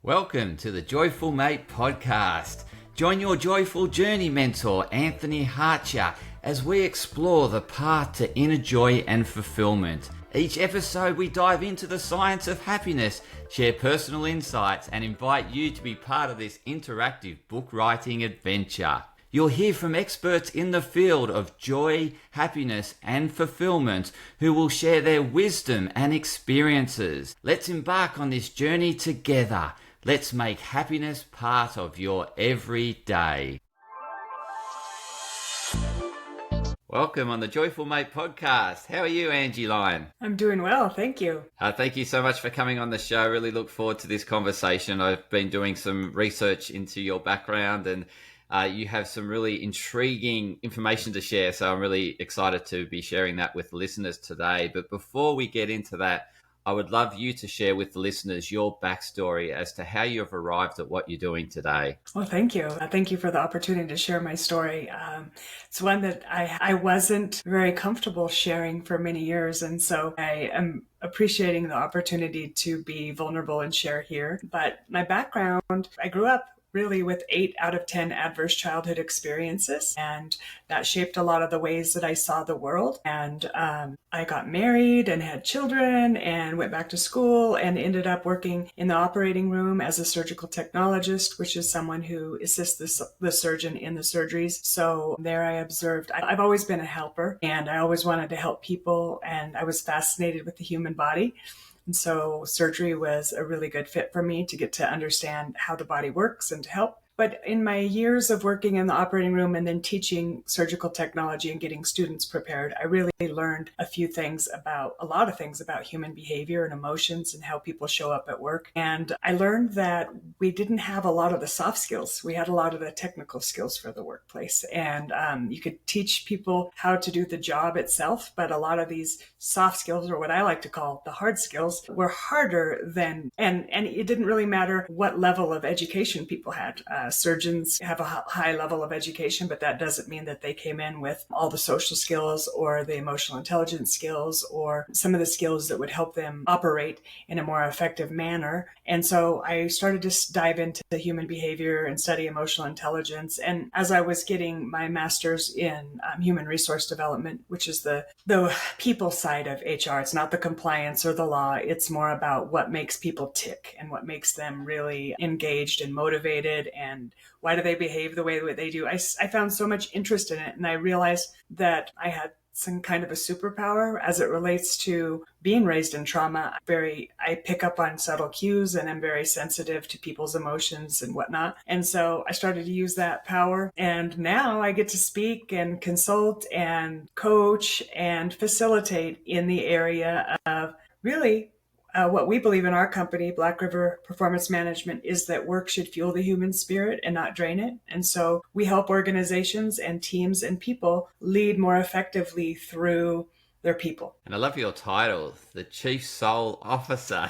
Welcome to the Joyful Mate podcast. Join your joyful journey mentor, Anthony Hartcher, as we explore the path to inner joy and fulfillment. Each episode, we dive into the science of happiness, share personal insights, and invite you to be part of this interactive book writing adventure. You'll hear from experts in the field of joy, happiness, and fulfillment who will share their wisdom and experiences. Let's embark on this journey together. Let's make happiness part of your everyday. Welcome on the Joyful Mate podcast. How are you, Angie Lion? I'm doing well, thank you. Thank you so much for coming on the show. Really look forward to this conversation. I've been doing some research into your background and you have some really intriguing information to share. So I'm really excited to be sharing that with listeners today. But before we get into that, I would love you to share with the listeners your backstory as to how you have arrived at what you're doing today. Well, thank you. Thank you for the opportunity to share my story. It's one that I wasn't very comfortable sharing for many years. And so I am appreciating the opportunity to be vulnerable and share here. But my background, I grew up really with 8 out of 10 adverse childhood experiences. And that shaped a lot of the ways that I saw the world. And I got married and had children and went back to school and ended up working in the operating room as a surgical technologist, which is someone who assists the surgeon in the surgeries. So there I observed, I've always been a helper and I always wanted to help people. And I was fascinated with the human body. And so surgery was a really good fit for me to get to understand how the body works and to help. But in my years of working in the operating room and then teaching surgical technology and getting students prepared, I really learned a lot of things about human behavior and emotions and how people show up at work. And I learned that we didn't have a lot of the soft skills. We had a lot of the technical skills for the workplace. And you could teach people how to do the job itself, but a lot of these soft skills, or what I like to call the hard skills, were harder than, and it didn't really matter what level of education people had. Surgeons have a high level of education, but that doesn't mean that they came in with all the social skills or the emotional intelligence skills or some of the skills that would help them operate in a more effective manner. And so I started to dive into the human behavior and study emotional intelligence. And as I was getting my master's in human resource development, which is the people side of HR, it's not the compliance or the law. It's more about what makes people tick and what makes them really engaged and motivated and why do they behave the way that they do. I found so much interest in it, and I realized that I had some kind of a superpower as it relates to being raised in trauma. I pick up on subtle cues and I'm very sensitive to people's emotions and whatnot. And so I started to use that power. And now I get to speak and consult and coach and facilitate in the area of really what we believe in our company, Black River Performance Management, is that work should fuel the human spirit and not drain it. And so we help organizations and teams and people lead more effectively through their people. And I love your title, the Chief Soul Officer.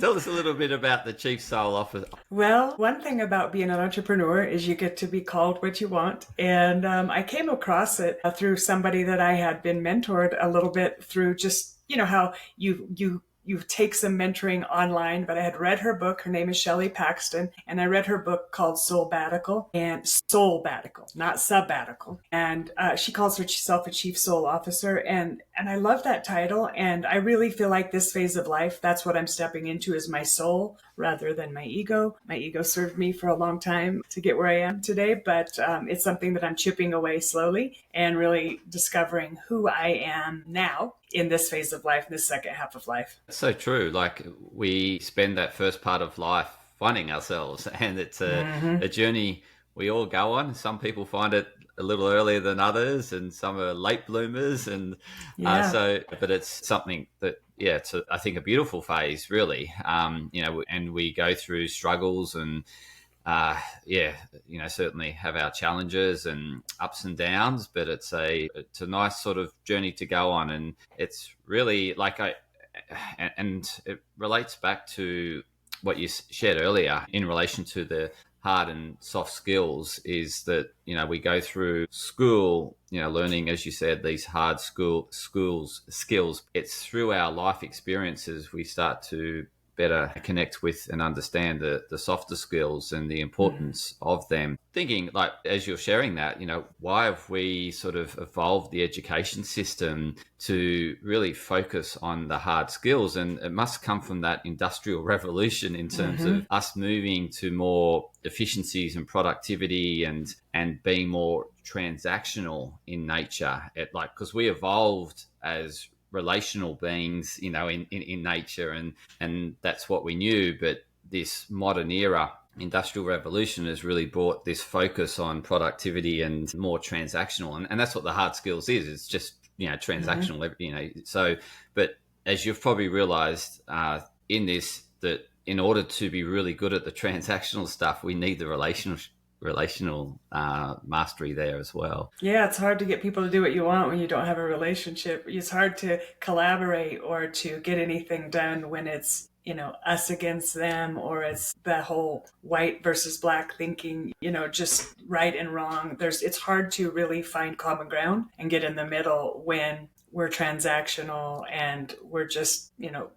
Tell us a little bit about the Chief Soul Officer. Well, one thing about being an entrepreneur is you get to be called what you want. And I came across it through somebody that I had been mentored a little bit through just, how you take some mentoring online, but I had read her book. Her name is Shelley Paxton, and I read her book called Soulbatical, not sabbatical. And she calls herself a Chief Soul Officer, and I love that title. And I really feel like this phase of life, that's what I'm stepping into, is my soul rather than my ego. My ego served me for a long time to get where I am today, but it's something that I'm chipping away slowly and really discovering who I am now in this phase of life, in this second half of life. It's so true. Like, we spend that first part of life finding ourselves, and it's a journey we all go on. Some people find it a little earlier than others, and some are late bloomers. And but it's something that, it's I think a beautiful phase, really. And we go through struggles and certainly have our challenges and ups and downs, but it's a nice sort of journey to go on. And it's really and it relates back to what you shared earlier in relation to the hard and soft skills, is that, we go through school, learning, as you said, these hard skills. It's through our life experiences we start to better connect with and understand the softer skills and the importance of them. Thinking, like, as you're sharing that, why have we sort of evolved the education system to really focus on the hard skills? And it must come from that industrial revolution in terms of us moving to more efficiencies and productivity and being more transactional in nature. Because we evolved as relational beings, in nature, and that's what we knew. But this modern era industrial revolution has really brought this focus on productivity and more transactional, and that's what the hard skills is. It's just transactional, So, but as you've probably realized in this, that in order to be really good at the transactional stuff, we need the relational mastery there as well. Yeah, it's hard to get people to do what you want when you don't have a relationship. It's hard to collaborate or to get anything done when it's us against them, or it's the whole white versus black thinking, just right and wrong. It's hard to really find common ground and get in the middle when we're transactional and we're just,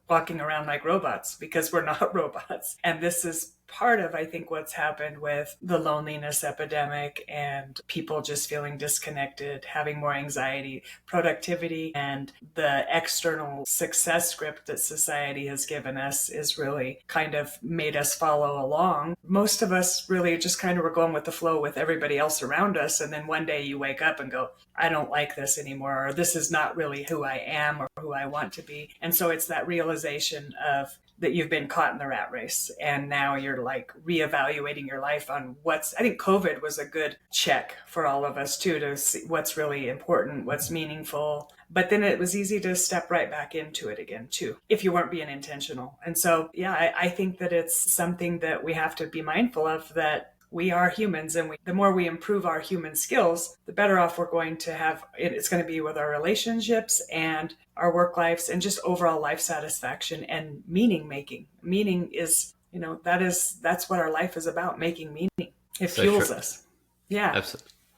walking around like robots, because we're not robots. And this is part of, I think, what's happened with the loneliness epidemic and people just feeling disconnected, having more anxiety, productivity, and the external success script that society has given us is really kind of made us follow along. Most of us really just kind of were going with the flow with everybody else around us. And then one day you wake up and go, I don't like this anymore, or this is not really who I am or who I want to be. And so it's that realization of that you've been caught in the rat race, and now you're like reevaluating your life on I think COVID was a good check for all of us too, to see what's really important, what's meaningful. But then it was easy to step right back into it again too, if you weren't being intentional. And so, yeah, I think that it's something that we have to be mindful of, that we are humans, and the more we improve our human skills, the better off we're going to have. It's going to be with our relationships and our work lives and just overall life satisfaction and meaning making. Meaning is, that's what our life is about, making meaning. It fuels us. Yeah.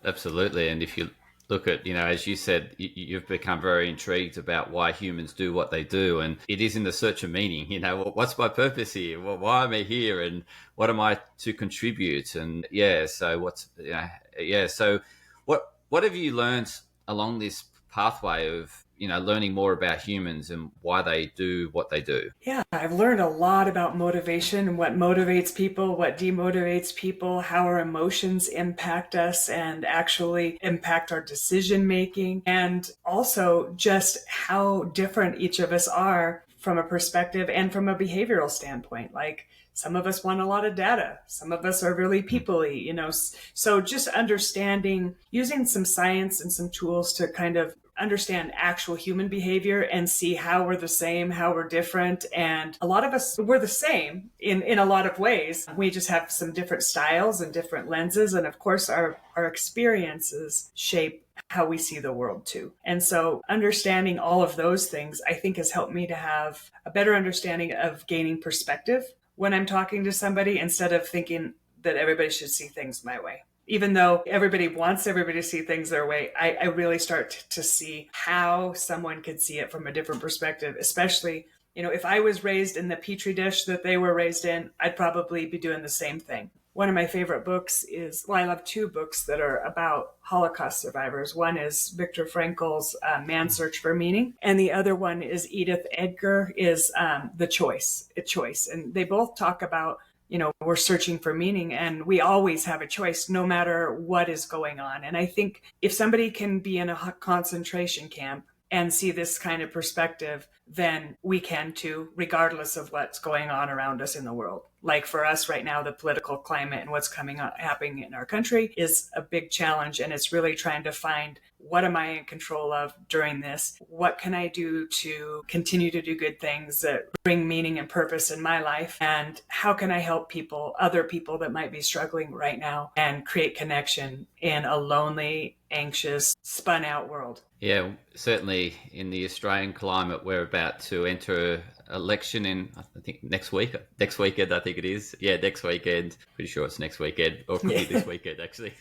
Absolutely. And if you look at, as you said, you've become very intrigued about why humans do what they do. And it is in the search of meaning. What's my purpose here? Well, why am I here? And what am I to contribute? And so so what have you learned along this pathway of, learning more about humans and why they do what they do? Yeah, I've learned a lot about motivation and what motivates people, what demotivates people, how our emotions impact us and actually impact our decision making, and also just how different each of us are from a perspective and from a behavioral standpoint. Like, some of us want a lot of data. Some of us are really people-y, So just understanding, using some science and some tools to kind of understand actual human behavior and see how we're the same, how we're different. And a lot of us, we're the same in a lot of ways. We just have some different styles and different lenses. And of course, our experiences shape how we see the world too. And so understanding all of those things, I think, has helped me to have a better understanding of gaining perspective when I'm talking to somebody, instead of thinking that everybody should see things my way. Even though everybody wants everybody to see things their way, I really start to see how someone could see it from a different perspective, especially, if I was raised in the petri dish that they were raised in, I'd probably be doing the same thing. One of my favorite books is, I love two books that are about Holocaust survivors. One is Viktor Frankl's Man's Search for Meaning, and the other one is Edith Edgar, is The Choice. And they both talk about, we're searching for meaning, and we always have a choice no matter what is going on. And I think if somebody can be in a concentration camp and see this kind of perspective, then we can too, regardless of what's going on around us in the world. Like for us right now, the political climate and what's happening in our country is a big challenge. And it's really trying to find, what am I in control of during this? What can I do to continue to do good things that bring meaning and purpose in my life? And how can I help other people that might be struggling right now, and create connection in a lonely, anxious, spun out world? Yeah, certainly in the Australian climate, we're about to enter election in, I think, next weekend, I think it is. Yeah, next weekend. Pretty sure it's next weekend, or it could be this weekend, actually.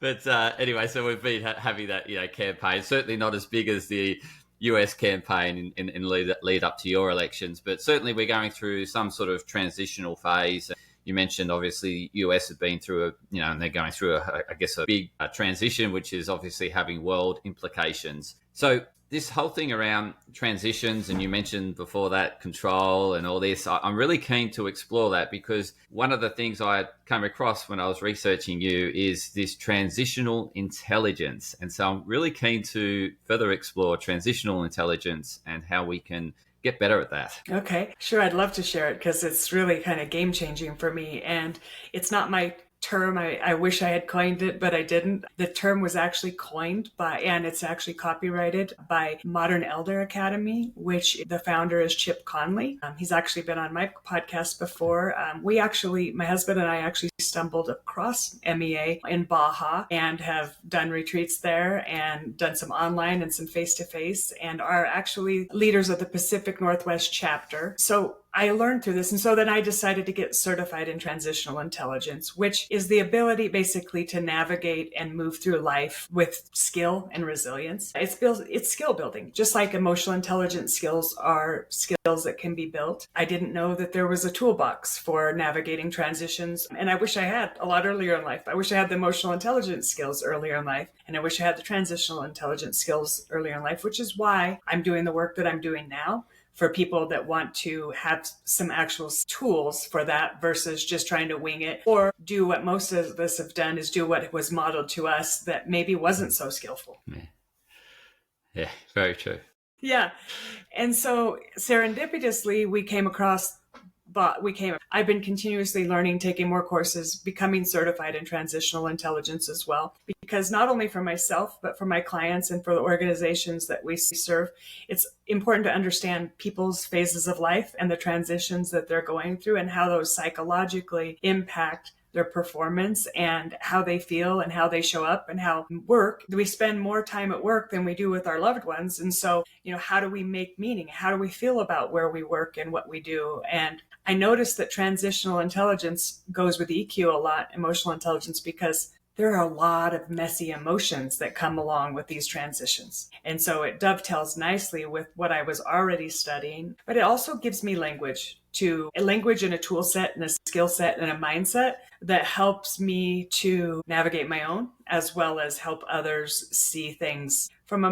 But anyway, so we've been having that, campaign. Certainly not as big as the US campaign in lead up to your elections. But certainly we're going through some sort of transitional phase. You mentioned obviously US has been through and they're going through a big transition, which is obviously having world implications. So this whole thing around transitions, and you mentioned before that control and all this, I'm really keen to explore that, because one of the things I came across when I was researching you is this transitional intelligence. And so I'm really keen to further explore transitional intelligence and how we can get better at that. Okay, sure. I'd love to share it because it's really kind of game changing for me. And it's not my term. I wish I had coined it, but I didn't. The term was actually coined by, and it's actually copyrighted by Modern Elder Academy, which the founder is Chip Conley. He's actually been on my podcast before. My husband and I actually stumbled across MEA in Baja and have done retreats there and done some online and some face-to-face, and are actually leaders of the Pacific Northwest chapter. So I learned through this. And so then I decided to get certified in transitional intelligence, which is the ability basically to navigate and move through life with skill and resilience. It's skill building, just like emotional intelligence skills are skills that can be built. I didn't know that there was a toolbox for navigating transitions. And I wish I had a lot earlier in life. I wish I had the emotional intelligence skills earlier in life. And I wish I had the transitional intelligence skills earlier in life, which is why I'm doing the work that I'm doing now, for people that want to have some actual tools for that versus just trying to wing it or do what most of us have done, is do what was modeled to us that maybe wasn't so skillful. Yeah, very true. Yeah. And so serendipitously, I've been continuously learning, taking more courses, becoming certified in transitional intelligence as well, because not only for myself, but for my clients and for the organizations that we serve, it's important to understand people's phases of life and the transitions that they're going through and how those psychologically impact their performance and how they feel and how they show up and how work. We spend more time at work than we do with our loved ones. And so, how do we make meaning? How do we feel about where we work and what we do? And I noticed that transitional intelligence goes with EQ a lot, emotional intelligence, because there are a lot of messy emotions that come along with these transitions. And so it dovetails nicely with what I was already studying, but it also gives me language and a tool set and a skill set and a mindset that helps me to navigate my own, as well as help others see things from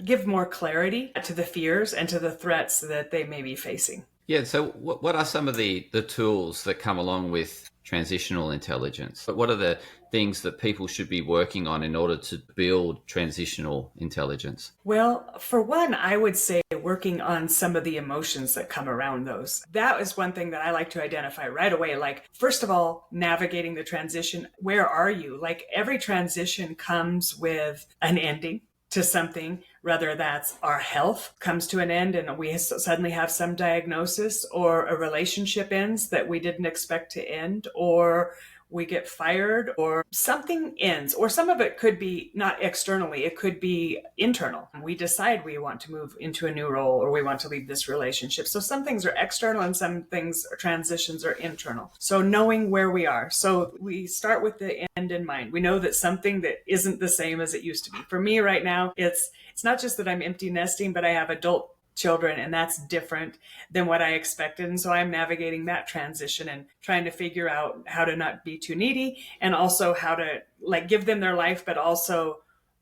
give more clarity to the fears and to the threats that they may be facing. Yeah. So what are some of the tools that come along with transitional intelligence? But what are the things that people should be working on in order to build transitional intelligence? Well, for one, I would say working on some of the emotions that come around those. That is one thing that I like to identify right away. Like, first of all, navigating the transition. Where are you? Like, every transition comes with an ending to something, whether that's our health comes to an end and we suddenly have some diagnosis, or a relationship ends that we didn't expect to end, or we get fired, or something ends, or some of it could be not externally, it could be internal. We decide we want to move into a new role or we want to leave this relationship. So some things are external and some things or transitions are internal. So knowing where we are. So we start with the end in mind. We know that something that isn't the same as it used to be. For me right now, it's not just that I'm empty nesting, but I have adult children, and that's different than what I expected. And so I'm navigating that transition and trying to figure out how to not be too needy, and also how to give them their life, but also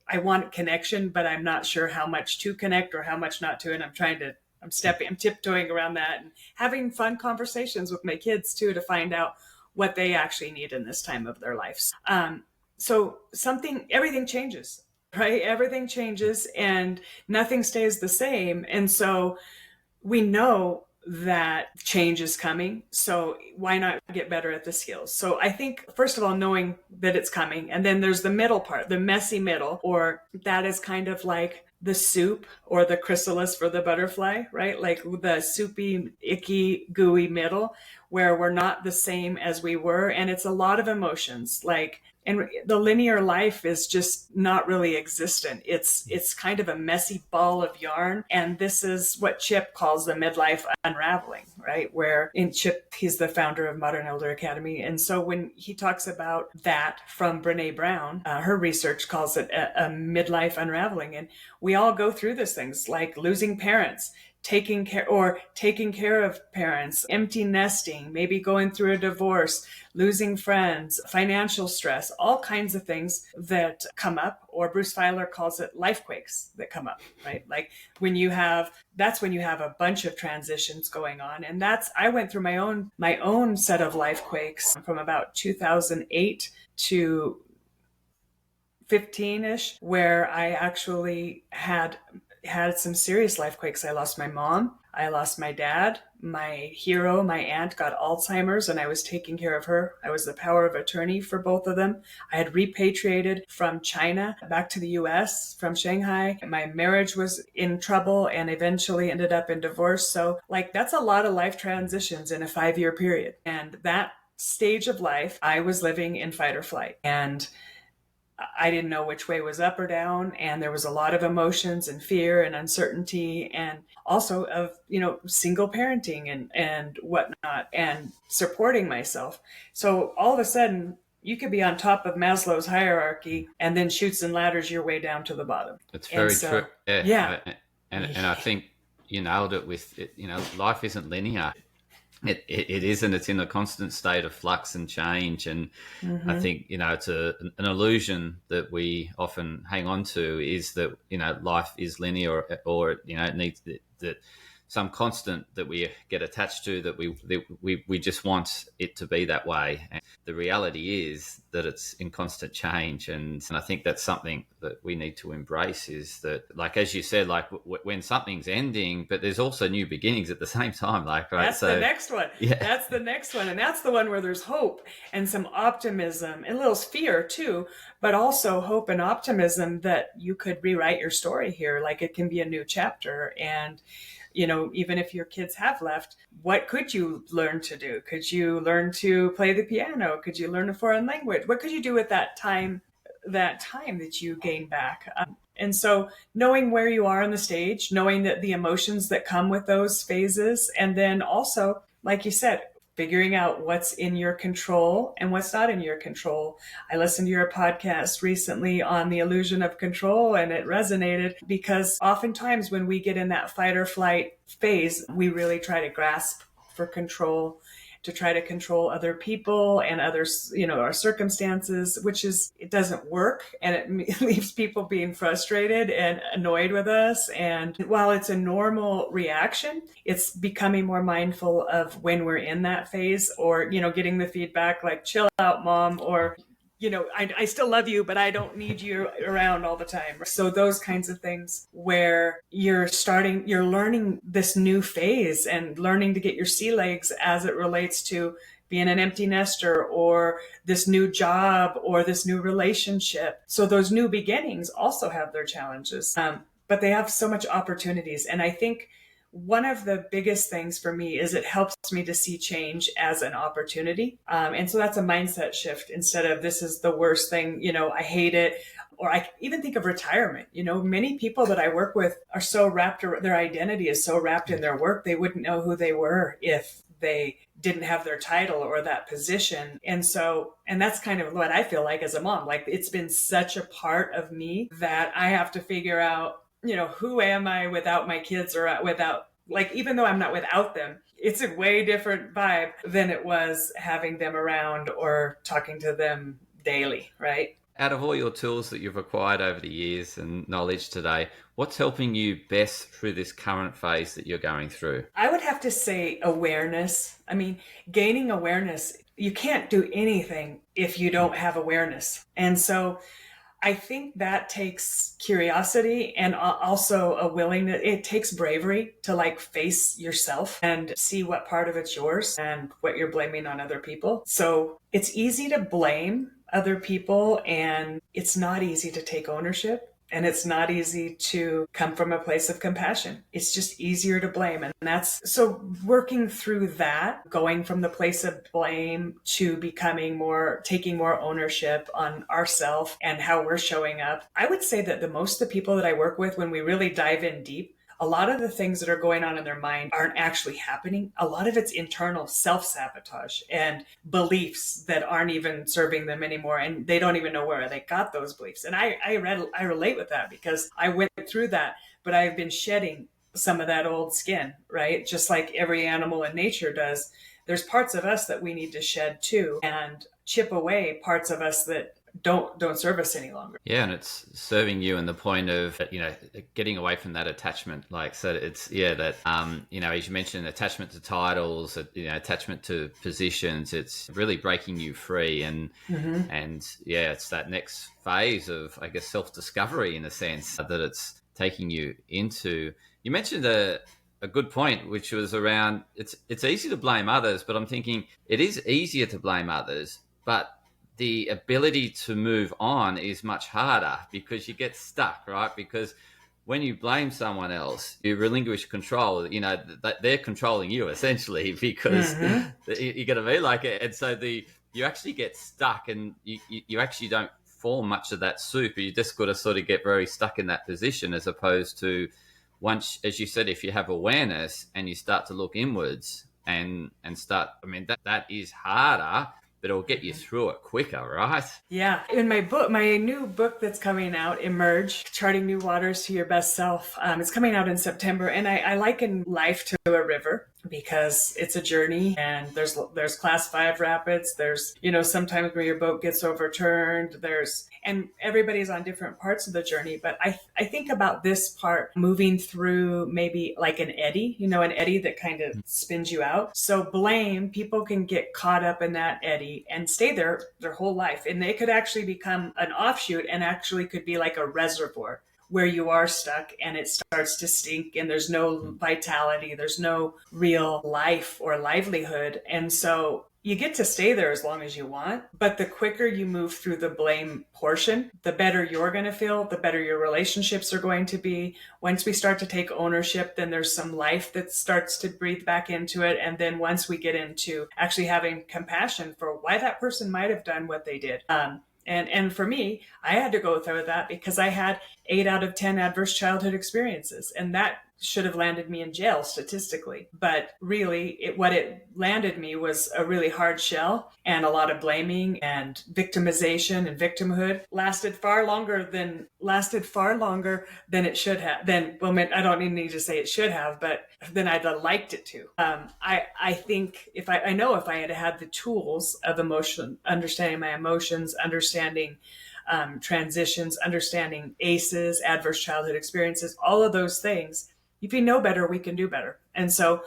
I want connection, but I'm not sure how much to connect or how much not to. And I'm tiptoeing around that and having fun conversations with my kids too, to find out what they actually need in this time of their lives. So everything changes. Right? Everything changes and nothing stays the same. And so we know that change is coming. So why not get better at the skills? So I think, first of all, knowing that it's coming. And then there's the middle part, the messy middle, or that is kind of like the soup or the chrysalis for the butterfly, right? Like the soupy, icky, gooey middle, where we're not the same as we were. And it's a lot of emotions. Like, And the linear life is just not really existent. It's kind of a messy ball of yarn. And this is what Chip calls the midlife unraveling, right? Where in Chip, he's the founder of Modern Elder Academy. And so when he talks about that from Brene Brown, her research calls it a midlife unraveling. And we all go through these things like losing parents, taking care of parents, empty nesting, maybe going through a divorce, losing friends, financial stress, all kinds of things that come up, or Bruce Feiler calls it life quakes that come up, right? Like that's when you have a bunch of transitions going on. And I went through my own set of life quakes from about 2008 to 15-ish, where I actually had some serious life quakes. I lost my mom. I lost my dad. My hero, my aunt, got Alzheimer's, and I was taking care of her. I was the power of attorney for both of them. I had repatriated from China back to the US from Shanghai. My marriage was in trouble and eventually ended up in divorce. So that's a lot of life transitions in a 5-year period. And that stage of life, I was living in fight or flight. And I didn't know which way was up or down. And there was a lot of emotions and fear and uncertainty, and also of, single parenting and whatnot, and supporting myself. So all of a sudden, you could be on top of Maslow's hierarchy and then chutes and ladders your way down to the bottom. It's very true. Yeah. And I think you nailed it with it. Life isn't linear. It isn't. It's in a constant state of flux and change. And I think, it's an illusion that we often hang on to, is that, life is linear, or it needs that some constant that we get attached to, that we just want it to be that way. And the reality is that it's in constant change. And I think that's something that we need to embrace, is that, as you said, when something's ending, but there's also new beginnings at the same time, right? That's the next one. Yeah. That's the next one. And that's the one where there's hope and some optimism and a little fear too, but also hope and optimism that you could rewrite your story here. It can be a new chapter. And even if your kids have left, what could you learn to do? Could you learn to play the piano? Could you learn a foreign language? What could you do with that time that you gain back? And so knowing where you are on the stage, knowing that the emotions that come with those phases, and then also, like you said, figuring out what's in your control and what's not in your control. I listened to your podcast recently on the illusion of control, and it resonated, because oftentimes when we get in that fight or flight phase, we really try to grasp for control, to try to control other people and others, our circumstances, it doesn't work. And it leaves people being frustrated and annoyed with us. And while it's a normal reaction, it's becoming more mindful of when we're in that phase, or, getting the feedback like, chill out, mom, or, I still love you, but I don't need you around all the time. So those kinds of things where you're learning this new phase and learning to get your sea legs as it relates to being an empty nester, or this new job, or this new relationship. So those new beginnings also have their challenges, but they have so much opportunities. And I think one of the biggest things for me is it helps me to see change as an opportunity. And so that's a mindset shift, instead of this is the worst thing, I hate it. Or I even think of retirement. Many people that I work with are so their identity is so wrapped in their work, they wouldn't know who they were if they didn't have their title or that position. And that's kind of what I feel like as a mom. It's been such a part of me that I have to figure out, who am I without my kids, or without, even though I'm not without them, it's a way different vibe than it was having them around or talking to them daily, right? Out of all your tools that you've acquired over the years and knowledge today, what's helping you best through this current phase that you're going through? I would have to say awareness. Gaining awareness. You can't do anything if you don't have awareness. And so I think that takes curiosity and also a willingness. It takes bravery to face yourself and see what part of it's yours and what you're blaming on other people. So it's easy to blame other people, and it's not easy to take ownership. And it's not easy to come from a place of compassion. It's just easier to blame. And that's so working through that, going from the place of blame to becoming more, taking more ownership on ourselves and how we're showing up. I would say that most of the people that I work with, when we really dive in deep, a lot of the things that are going on in their mind aren't actually happening. A lot of it's internal self-sabotage and beliefs that aren't even serving them anymore. And they don't even know where they got those beliefs. And I relate with that because I went through that, but I've been shedding some of that old skin, right? Just like every animal in nature does. There's parts of us that we need to shed too and chip away parts of us that don't serve us any longer. Yeah, and it's serving you in the point of, getting away from that attachment. Like, so it's, that, as you mentioned, attachment to titles, attachment to positions, it's really breaking you free. And, it's that next phase of, I guess, self-discovery in a sense that it's taking you into. You mentioned a good point, which was around, it's easy to blame others, but I'm thinking it is easier to blame others, but the ability to move on is much harder because you get stuck, right? Because when you blame someone else, you relinquish control. They're controlling you essentially because you're going to be like it. And so you actually get stuck and you actually don't form much of that soup. You just got to sort of get very stuck in that position, as opposed to once, as you said, if you have awareness and you start to look inwards and start, that is harder, but it'll get you through it quicker, right? Yeah. In my new book that's coming out, Emerge, Charting New Waters to Your Best Self, it's coming out in September. And I liken life to a river because it's a journey, and there's class 5 rapids. There's, sometimes where your boat gets overturned. And everybody's on different parts of the journey. But I think about this part moving through maybe like an eddy, an eddy that kind of spins you out. So blame, people can get caught up in that eddy and stay there their whole life. And they could actually become an offshoot and actually could be like a reservoir where you are stuck and it starts to stink and there's no vitality, there's no real life or livelihood. And so you get to stay there as long as you want, but the quicker you move through the blame portion, the better you're going to feel, the better your relationships are going to be. Once we start to take ownership, then there's some life that starts to breathe back into it. And then once we get into actually having compassion for why that person might have done what they did. And for me, I had to go through that because I had 8 out of 10 adverse childhood experiences, and that should have landed me in jail statistically. But really, what it landed me was a really hard shell, and a lot of blaming and victimization and victimhood lasted far longer than it should have. I don't even need to say it should have, but than I'd have liked it to. I think if I had had the tools of understanding my emotions, understanding transitions, understanding ACEs, adverse childhood experiences, all of those things. If you know better, we can do better. And so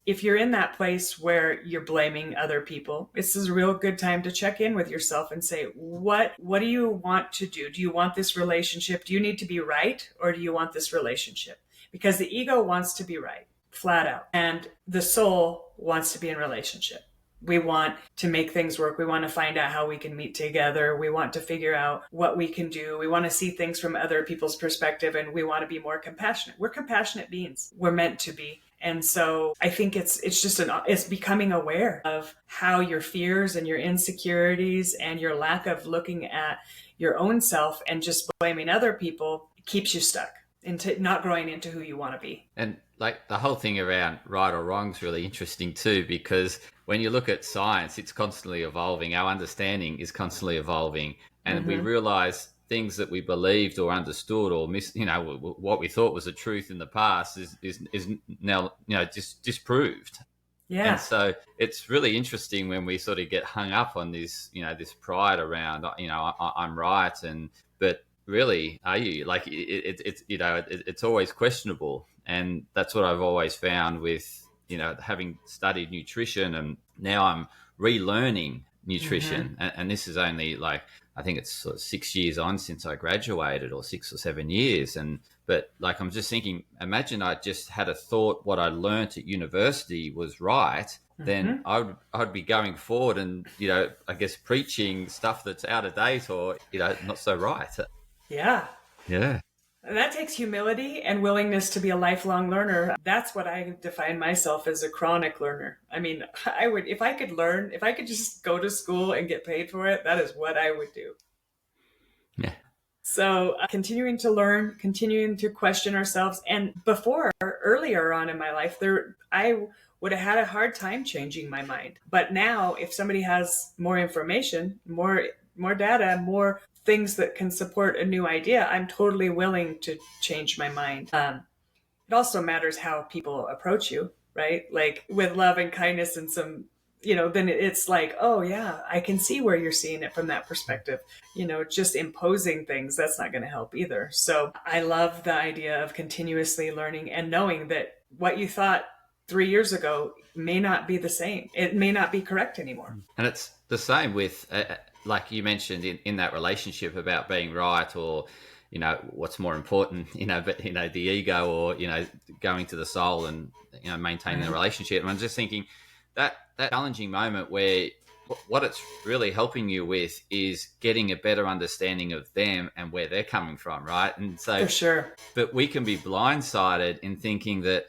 if you're in that place where you're blaming other people, this is a real good time to check in with yourself and say, what do you want to do? Do you want this relationship? Do you need to be right? Or do you want this relationship? Because the ego wants to be right, flat out. And the soul wants to be in relationship. We want to make things work. We want to find out how we can meet together. We want to figure out what we can do. We want to see things from other people's perspective, and we want to be more compassionate. We're compassionate beings. We're meant to be. And so I think it's becoming aware of how your fears and your insecurities and your lack of looking at your own self and just blaming other people keeps you stuck into not growing into who you want to be. And like the whole thing around right or wrong is really interesting too, because when you look at science, it's constantly evolving. Our understanding is constantly evolving, and we realize things that we believed or understood or what we thought was a truth in the past is now just disproved. Yeah. And so it's really interesting when we sort of get hung up on this this pride around I'm right, but really, are you? Like it's always questionable, and that's what I've always found with having studied nutrition, and now I'm relearning nutrition, and this is only I think it's sort of 6 years on since I graduated, or 6 or 7 years, but I'm just thinking, imagine I just had a thought what I learnt at university was right. Then I'd be going forward and I guess preaching stuff that's out of date or not so right. Yeah. And that takes humility and willingness to be a lifelong learner. That's what I define myself as, a chronic learner. I mean, I would, if I could learn, if I could just go to school and get paid for it, that is what I would do. Yeah. So continuing to learn, continuing to question ourselves. And before, earlier on in my life, I would have had a hard time changing my mind. But now, if somebody has more information, more data, more things that can support a new idea, I'm totally willing to change my mind. It also matters how people approach you, right? Like with love and kindness and some, then it's like, oh yeah, I can see where you're seeing it from that perspective. Just imposing things, that's not going to help either. So I love the idea of continuously learning and knowing that what you thought 3 years ago may not be the same. It may not be correct anymore. And it's the same with, like you mentioned in that relationship about being right, or, what's more important, but, the ego, or, going to the soul and, maintaining the relationship. And I'm just thinking that challenging moment where what it's really helping you with is getting a better understanding of them and where they're coming from, right? And so, for sure. But we can be blindsided in thinking that,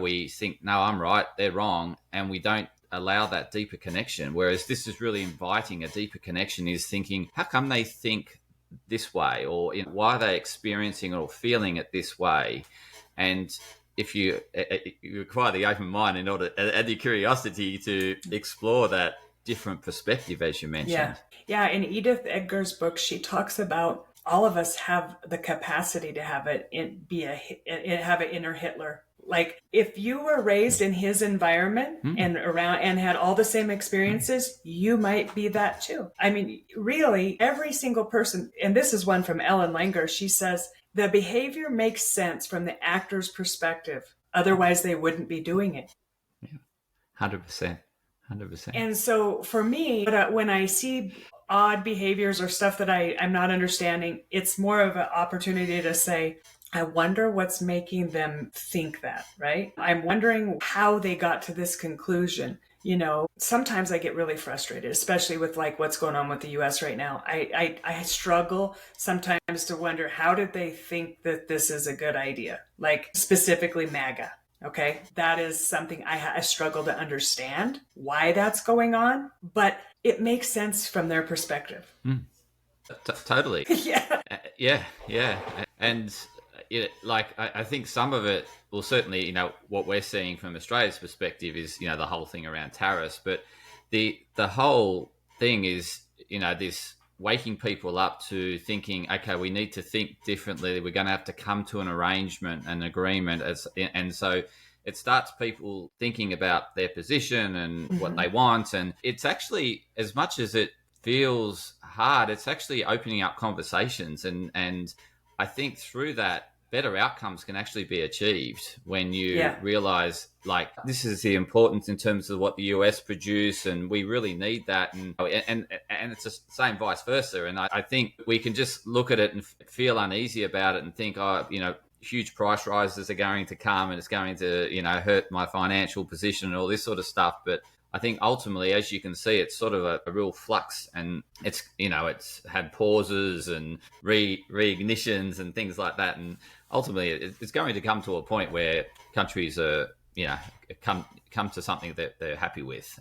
we think, no, I'm right, they're wrong, and we don't allow that deeper connection. Whereas this is really inviting a deeper connection, is thinking, how come they think this way, or why are they experiencing or feeling it this way? And if you require the open mind in order, and the curiosity to explore that different perspective, as you mentioned. Yeah. In Edith Edgar's book, she talks about all of us have the capacity to have have an inner Hitler. Like if you were raised in his environment and around and had all the same experiences, you might be that too. I mean, really, every single person, and this is one from Ellen Langer, she says, the behavior makes sense from the actor's perspective. Otherwise, they wouldn't be doing it. Yeah, 100%. 100%. And so for me, when I see odd behaviors or stuff that I'm not understanding, it's more of an opportunity to say, I wonder what's making them think that, right? I'm wondering how they got to this conclusion. Sometimes I get really frustrated, especially with like what's going on with the US right now. I struggle sometimes to wonder, how did they think that this is a good idea? Like specifically MAGA. Okay. That is something I struggle to understand why that's going on, but it makes sense from their perspective. Totally. Yeah. Yeah. And I think some of it, well, certainly, what we're seeing from Australia's perspective is, the whole thing around tariffs, but the whole thing is, this waking people up to thinking, okay, we need to think differently. We're going to have to come to an arrangement, an agreement. And so it starts people thinking about their position and what they want. And it's actually, as much as it feels hard, it's actually opening up conversations. And I think through that, better outcomes can actually be achieved when you realize, like, this is the importance in terms of what the US produce, and we really need that. And it's the same vice versa. And I think we can just look at it and feel uneasy about it and think, huge price rises are going to come and it's going to, hurt my financial position and all this sort of stuff. But I think ultimately, as you can see, it's sort of a real flux, and it's had pauses and reignitions and things like that. And ultimately, it's going to come to a point where countries are, come to something that they're happy with.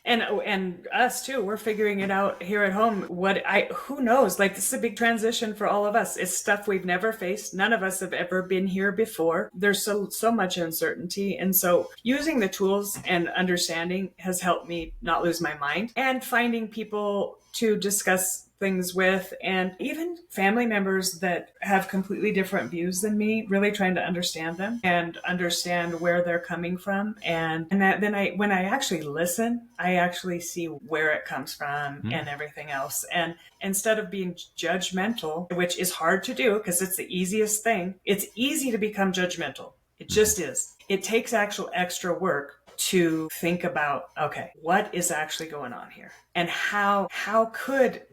And us too, we're figuring it out here at home. Who knows? Like, this is a big transition for all of us. It's stuff we've never faced. None of us have ever been here before. There's so much uncertainty. And so using the tools and understanding has helped me not lose my mind, and finding people to discuss things with, and even family members that have completely different views than me, really trying to understand them and understand where they're coming from. And when I actually listen, I actually see where it comes from and everything else. And instead of being judgmental, which is hard to do because it's the easiest thing, it's easy to become judgmental. It just is. It takes actual extra work to think about, okay, what is actually going on here? And how could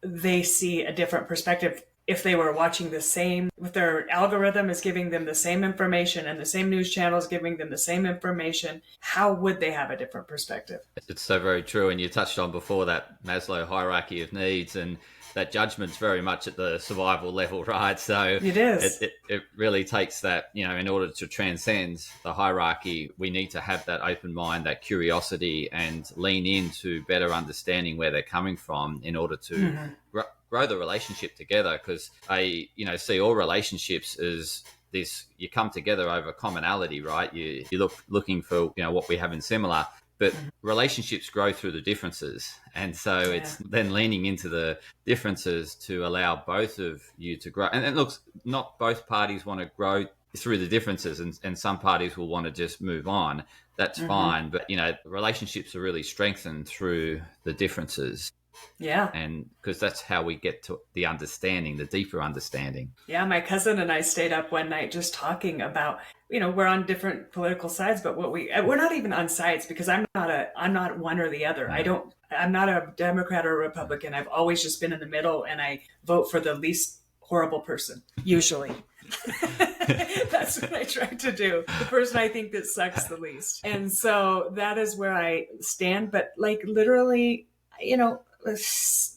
they see a different perspective? if they were watching the same, if their algorithm is giving them the same information and the same news channels giving them the same information, how would they have a different perspective? It's so very true. And you touched on before that Maslow hierarchy of needs, and that judgment's very much at the survival level, right? So it is. It really takes that, in order to transcend the hierarchy, we need to have that open mind, that curiosity, and lean into better understanding where they're coming from in order to grow the relationship together. Because I, see all relationships as this, you come together over commonality, right? You looking for, what we have in similar. But relationships grow through the differences. And so it's then leaning into the differences to allow both of you to grow. And look, not both parties want to grow through the differences, and some parties will want to just move on. That's fine. But, relationships are really strengthened through the differences. Yeah. And because that's how we get to the understanding, the deeper understanding. Yeah. My cousin and I stayed up one night just talking about, we're on different political sides, but we're not even on sides, because I'm not one or the other. I'm not a Democrat or a Republican. I've always just been in the middle, and I vote for the least horrible person, usually. That's what I try to do. The person I think that sucks the least. And so that is where I stand. But literally,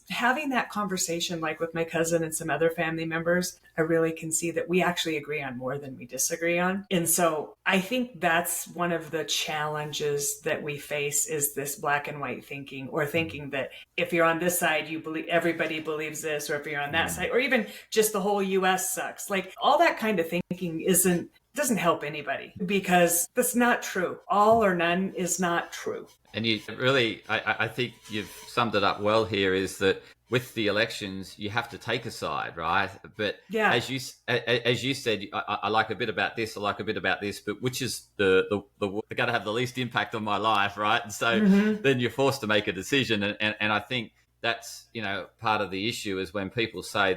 having that conversation, like with my cousin and some other family members, I really can see that we actually agree on more than we disagree on. And so I think that's one of the challenges that we face, is this black and white thinking, or thinking that if you're on this side, you believe everybody believes this, or if you're on that side, or even just the whole US sucks. All that kind of thinking doesn't help anybody, because that's not true. All or none is not true. And you really, I think you've summed it up well here, is that with the elections, you have to take a side, right? But as you said, I like a bit about this, I like a bit about this, but which is the going to have the least impact on my life, right? And so then you're forced to make a decision. And I think that's, part of the issue is when people say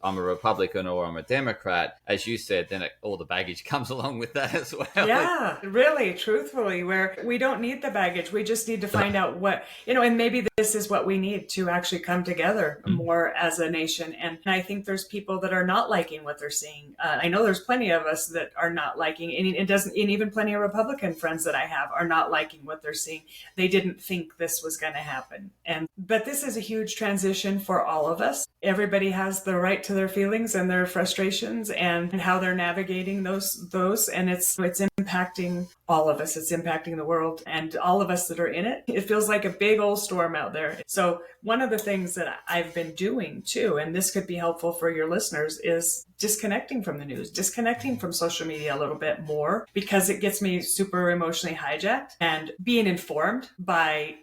I'm a Republican or I'm a Democrat, as you said, then all the baggage comes along with that as well. Yeah, really, truthfully, where we don't need the baggage. We just need to find out what, and maybe this is what we need to actually come together more as a nation. And I think there's people that are not liking what they're seeing. I know there's plenty of us that are not liking, and even plenty of Republican friends that I have are not liking what they're seeing. They didn't think this was going to happen. But this is a huge transition for all of us. Everybody has the right to their feelings and their frustrations and how they're navigating those, and it's impacting all of us. It's impacting the world and all of us that are in it. It feels like a big old storm out there. So one of the things that I've been doing too, and this could be helpful for your listeners, is disconnecting from the news, disconnecting from social media a little bit more, because it gets me super emotionally hijacked, and being informed by,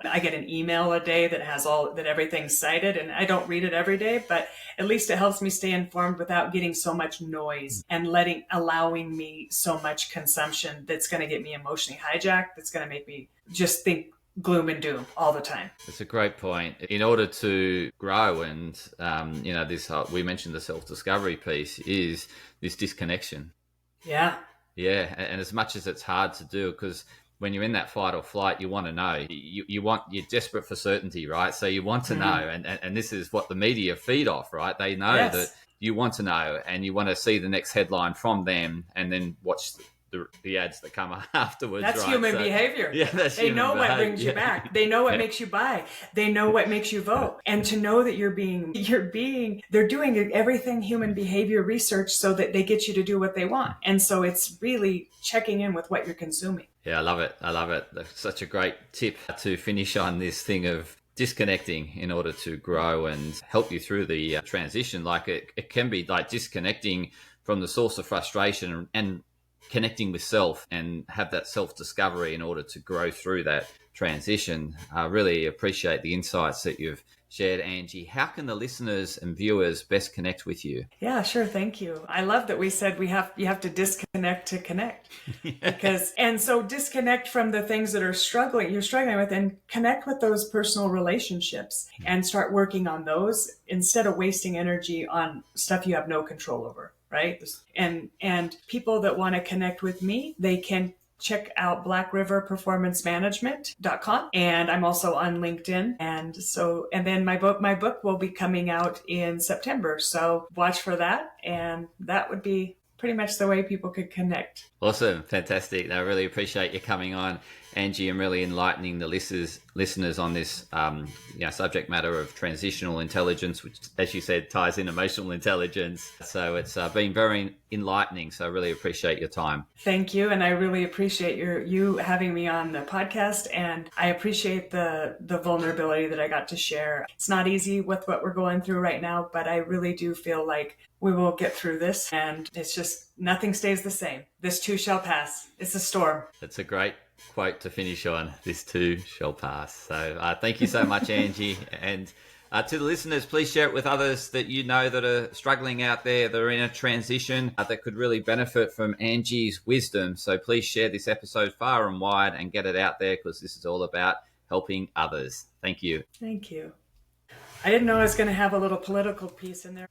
I get an email a day that has everything's cited, and I don't read it every day, but at least it helps me stay informed without getting so much noise and allowing me so much consumption that's going to get me emotionally hijacked, that's going to make me just think gloom and doom all the time. It's a great point. In order to grow, and we mentioned the self-discovery piece, is this disconnection. Yeah. And as much as it's hard to do, because when you're in that fight or flight, you want to know. You're desperate for certainty, right? So you want to know, and this is what the media feed off, right? They know that you want to know, and you want to see the next headline from them, and then watch the ads that come afterwards. That's right? human behavior. Yeah, that's they human know behavior. What brings you back. They know what makes you buy. They know what makes you vote. And to know that they're doing everything human behavior research so that they get you to do what they want. And so it's really checking in with what you're consuming. Yeah, I love it. That's such a great tip to finish on, this thing of disconnecting in order to grow and help you through the transition. It can be like disconnecting from the source of frustration and connecting with self, and have that self-discovery in order to grow through that transition. I really appreciate the insights that you've shared, Angie. How can the listeners and viewers best connect with you? Yeah, sure. Thank you. I love that we said you have to disconnect to connect. And so disconnect from the things that you're struggling with, and connect with those personal relationships and start working on those instead of wasting energy on stuff you have no control over. Right. And people that want to connect with me, they can check out blackriverperformancemanagement.com. And I'm also on LinkedIn. And then my book will be coming out in September. So watch for that. And that would be pretty much the way people could connect. Awesome. Fantastic. I really appreciate you coming on, Angie, and really enlightening the listeners on this subject matter of transitional intelligence, which, as you said, ties in emotional intelligence. So it's been very enlightening. So I really appreciate your time. Thank you. And I really appreciate you having me on the podcast. And I appreciate the vulnerability that I got to share. It's not easy with what we're going through right now, but I really do feel like we will get through this. And it's just nothing stays the same. This too shall pass. It's a storm. That's a great quote to finish on. This too shall pass. So thank you so much, Angie. And to the listeners, please share it with others that you know that are struggling out there, that are in a transition, that could really benefit from Angie's wisdom. So please share this episode far and wide and get it out there, because this is all about helping others. Thank you. Thank you. I didn't know I was going to have a little political piece in there.